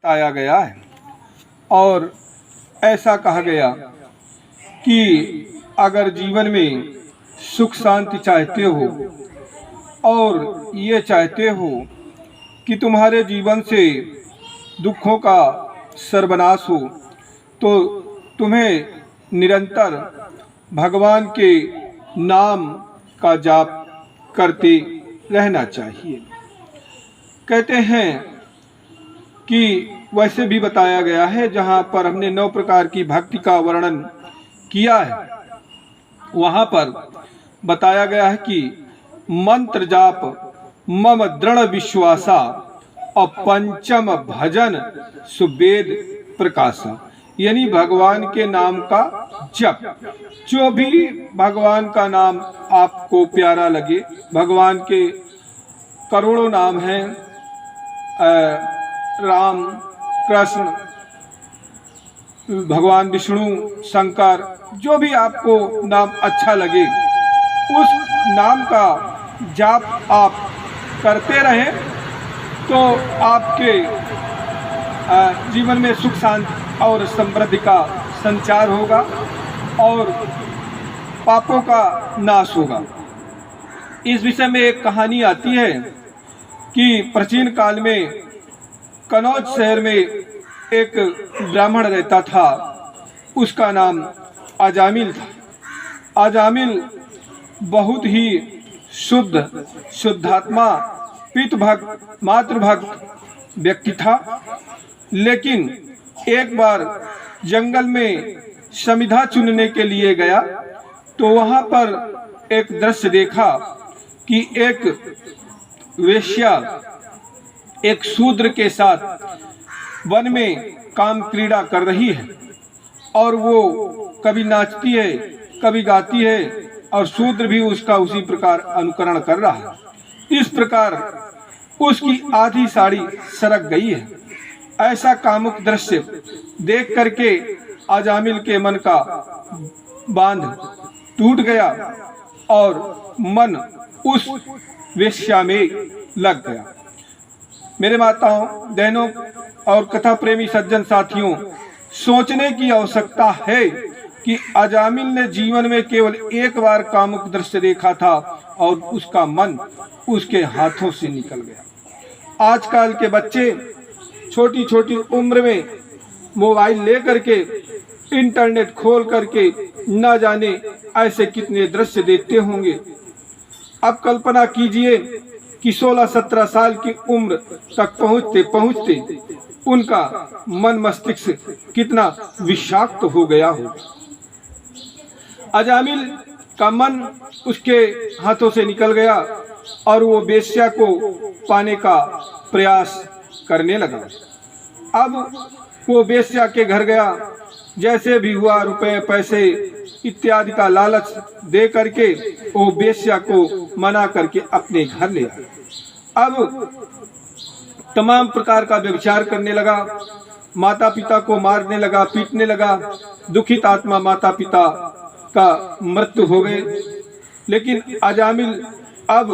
बताया गया है और ऐसा कहा गया कि अगर जीवन में सुख शांति चाहते हो और ये चाहते हो कि तुम्हारे जीवन से दुखों का सर्वनाश हो तो तुम्हें निरंतर भगवान के नाम का जाप करते रहना चाहिए। कहते हैं कि वैसे भी बताया गया है, जहाँ पर हमने 9 प्रकार की भक्ति का वर्णन किया है वहाँ पर बताया गया है कि मंत्र जाप मम दृढ़ विश्वासा और पंचम भजन सुवेद प्रकाशा, यानी भगवान के नाम का जप। जो भी भगवान का नाम आपको प्यारा लगे, भगवान के करोड़ों नाम हैं, राम, कृष्ण, भगवान विष्णु, शंकर, जो भी आपको नाम अच्छा लगे उस नाम का जाप आप करते रहें तो आपके जीवन में सुख शांति और समृद्धि का संचार होगा और पापों का नाश होगा। इस विषय में एक कहानी आती है कि प्राचीन काल में कनौज शहर में एक ब्राह्मण रहता था, उसका नाम अजामिल था। अजामिल बहुत ही शुद्धात्मा, पितृभक्त, मातृभक्त व्यक्ति था। लेकिन एक बार जंगल में समिधा चुनने के लिए गया तो वहाँ पर एक दृश्य देखा कि एक वेश्या एक शूद्र के साथ वन में काम क्रीड़ा कर रही है और वो कभी नाचती है, कभी गाती है और शूद्र भी उसका उसी प्रकार अनुकरण कर रहा है। इस प्रकार उसकी आधी साड़ी सरक गई है। ऐसा कामुक दृश्य देख करके अजामिल के मन का बांध टूट गया और मन उस वेश्या में लग गया। मेरे माताओं, बहनों और कथा प्रेमी सज्जन साथियों, सोचने की आवश्यकता है कि अजामिल ने जीवन में केवल एक बार कामुक दृश्य देखा था और उसका मन उसके हाथों से निकल गया। आजकल के बच्चे छोटी छोटी उम्र में मोबाइल लेकर के इंटरनेट खोल करके न जाने ऐसे कितने दृश्य देखते होंगे। अब कल्पना कीजिए कि 16-17 साल की उम्र तक पहुँचते पहुँचते उनका मन मस्तिष्क कितना विषाक्त हो गया हो। अजामिल का मन उसके हाथों से निकल गया और वो वेश्या को पाने का प्रयास करने लगा। अब वो वेश्या के घर गया, जैसे भी हुआ रुपए पैसे इत्यादि का लालच दे करके वो वेश्या को मना करके अपने घर ले आया। अब तमाम प्रकार का व्यभिचार करने लगा, माता पिता को मारने लगा, पीटने लगा। दुखित आत्मा माता पिता का मृत्यु हो गए। लेकिन अजामिल अब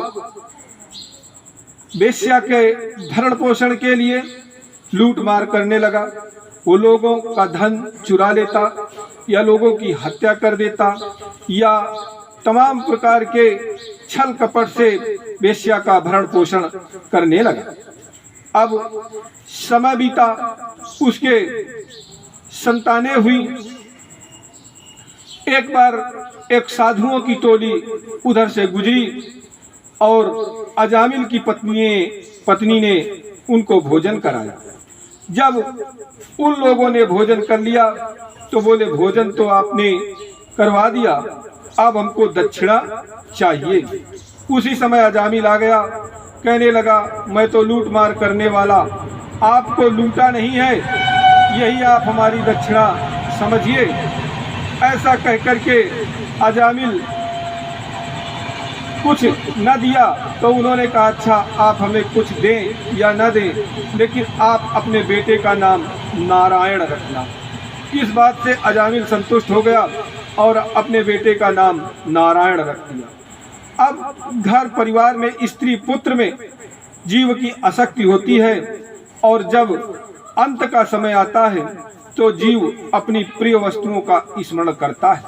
वेश्या के भरण पोषण के लिए लूट मार करने लगा। वो लोगों का धन चुरा लेता या लोगों की हत्या कर देता या तमाम प्रकार के छल कपट से वेश्या का भरण पोषण करने लगा। अब समय बीता, उसके संतानें हुई। एक बार एक साधुओं की टोली उधर से गुजरी और अजामिल की पत्नी ने उनको भोजन कराया। जब उन लोगों ने भोजन कर लिया तो बोले, भोजन तो आपने करवा दिया, अब हमको दक्षिणा चाहिए। उसी समय अजामिल आ गया, कहने लगा, मैं तो लूट मार करने वाला, आपको लूटा नहीं है, यही आप हमारी दक्षिणा समझिए। ऐसा कह करके अजामिल कुछ न दिया तो उन्होंने कहा, अच्छा आप हमें कुछ दें या न दें, लेकिन आप अपने बेटे का नाम नारायण रखना। इस बात से अजामिल संतुष्ट हो गया और अपने बेटे का नाम नारायण रख दिया। अब घर परिवार में, स्त्री पुत्र में जीव की आसक्ति होती है और जब अंत का समय आता है तो जीव अपनी प्रिय वस्तुओं का स्मरण करता है।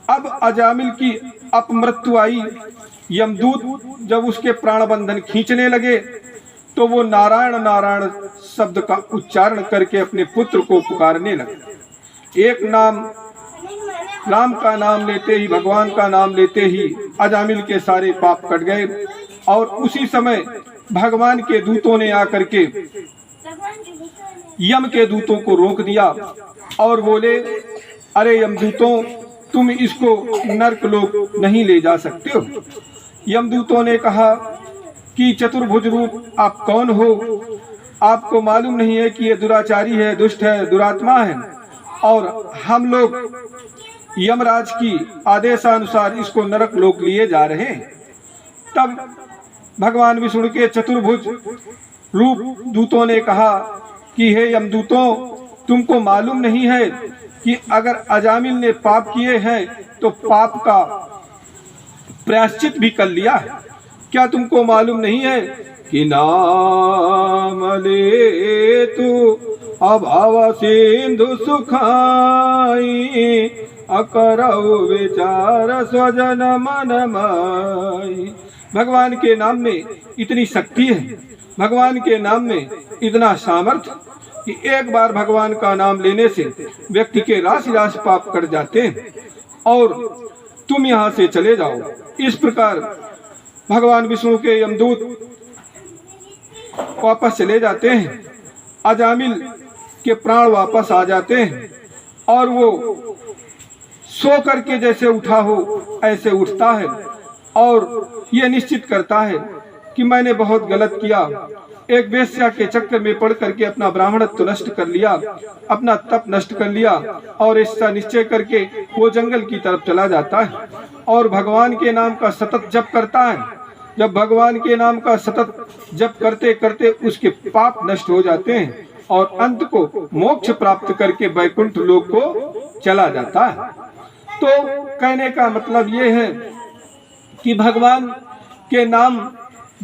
अब अजामिल की अपमृत्यु आई। यमदूत जब उसके प्राण बंधन खींचने लगे तो वो नारायण नारायण शब्द का उच्चारण करके अपने पुत्र को पुकारने लगे। एक नाम राम का नाम लेते ही, भगवान का नाम लेते ही अजामिल के सारे पाप कट गए। और उसी समय भगवान के दूतों ने आकर के यम के दूतों को रोक दिया और बोले, अरे यमदूतों, तुम इसको नरकलोक नहीं ले जा सकते हो। यमदूतों ने कहा कि चतुर्भुज रूप आप कौन हो? आपको मालूम नहीं है कि ये दुराचारी है, दुष्ट है, दुरात्मा है, और हम लोग यमराज की आदेशानुसार इसको नरक लोक लिए जा रहे हैं। तब भगवान विष्णु के चतुर्भुज रूप दूतों ने कहा कि हे यमदूतों, तुमको मालूम नहीं है कि अगर अजामिल ने पाप किए हैं तो पाप का प्रायश्चित भी कर लिया है। क्या तुमको मालूम नहीं है कि नाम ले तू अभाव सिंधु सुखाई, अकरऊ विचार स्वजन मन माई। भगवान के नाम में इतनी शक्ति है, भगवान के नाम में इतना सामर्थ्य कि एक बार भगवान का नाम लेने से व्यक्ति के राशि राशि पाप कट जाते हैं और तुम यहाँ से चले जाओ। इस प्रकार भगवान विष्णु के यमदूत वापस चले जाते हैं। अजामिल के प्राण वापस आ जाते हैं और वो सो करके जैसे उठा हो ऐसे उठता है और ये निश्चित करता है कि मैंने बहुत गलत किया। एक वेश्या के चक्कर में पड़ करके अपना ब्राह्मणत्व नष्ट कर लिया, अपना तप नष्ट कर लिया, और ऐसा निश्चय करके वो जंगल की तरफ चला जाता है और भगवान के नाम का सतत जप करता है। जब भगवान के नाम का सतत जप करते करते उसके पाप नष्ट हो जाते हैं और अंत को मोक्ष प्राप्त करके वैकुंठ लोक को चला जाता है। तो कहने का मतलब ये है कि भगवान के नाम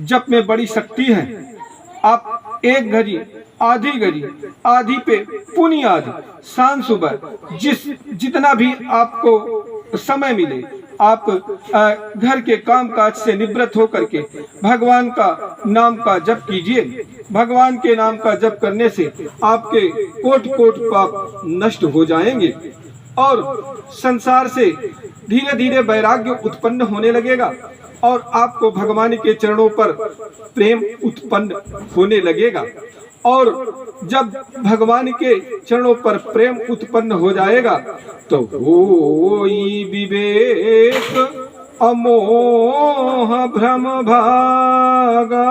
जप में बड़ी शक्ति है। आप एक घड़ी, आधी घड़ी, आधी पे पुनी आधी, शाम सुबह जितना भी आपको समय मिले आप घर के काम काज से निवृत्त होकर के भगवान का नाम का जप कीजिए। भगवान के नाम का जप करने से आपके कोट कोट पाप नष्ट हो जाएंगे और संसार से धीरे धीरे वैराग्य उत्पन्न होने लगेगा और आपको भगवान के चरणों पर प्रेम उत्पन्न होने लगेगा। और जब भगवान के चरणों पर प्रेम उत्पन्न हो जाएगा तो होई विवेक अमोह भ्रम भागा,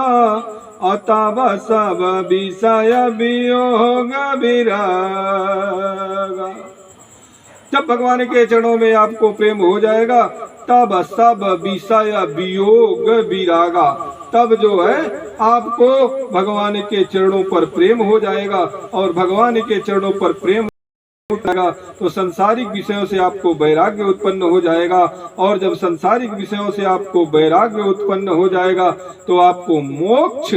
अतव सब विषय वियोग विरागा। जब भगवान के चरणों में आपको प्रेम हो जाएगा तब सब विषय वियोग विरागा, तब जो है आपको भगवान के चरणों पर प्रेम हो जाएगा और भगवान के चरणों पर प्रेम जाएगा तो सांसारिक विषयों से आपको वैराग्य उत्पन्न हो जाएगा। और जब सांसारिक विषयों से आपको वैराग्य उत्पन्न हो जाएगा तो आपको मोक्ष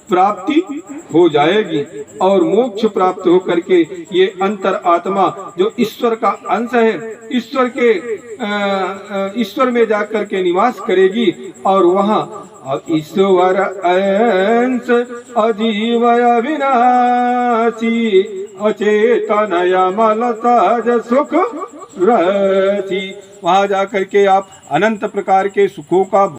प्राप्ति हो जाएगी और मोक्ष प्राप्त हो करके ये अंतर आत्मा जो ईश्वर का अंश है, ईश्वर में जाकर के निवास करेगी और वहाँ ईश्वर अंश अजीवय विनाशी, अचेतनय मल सहज सुख रची। वहाँ जाकर के आप अनंत प्रकार के सुखों का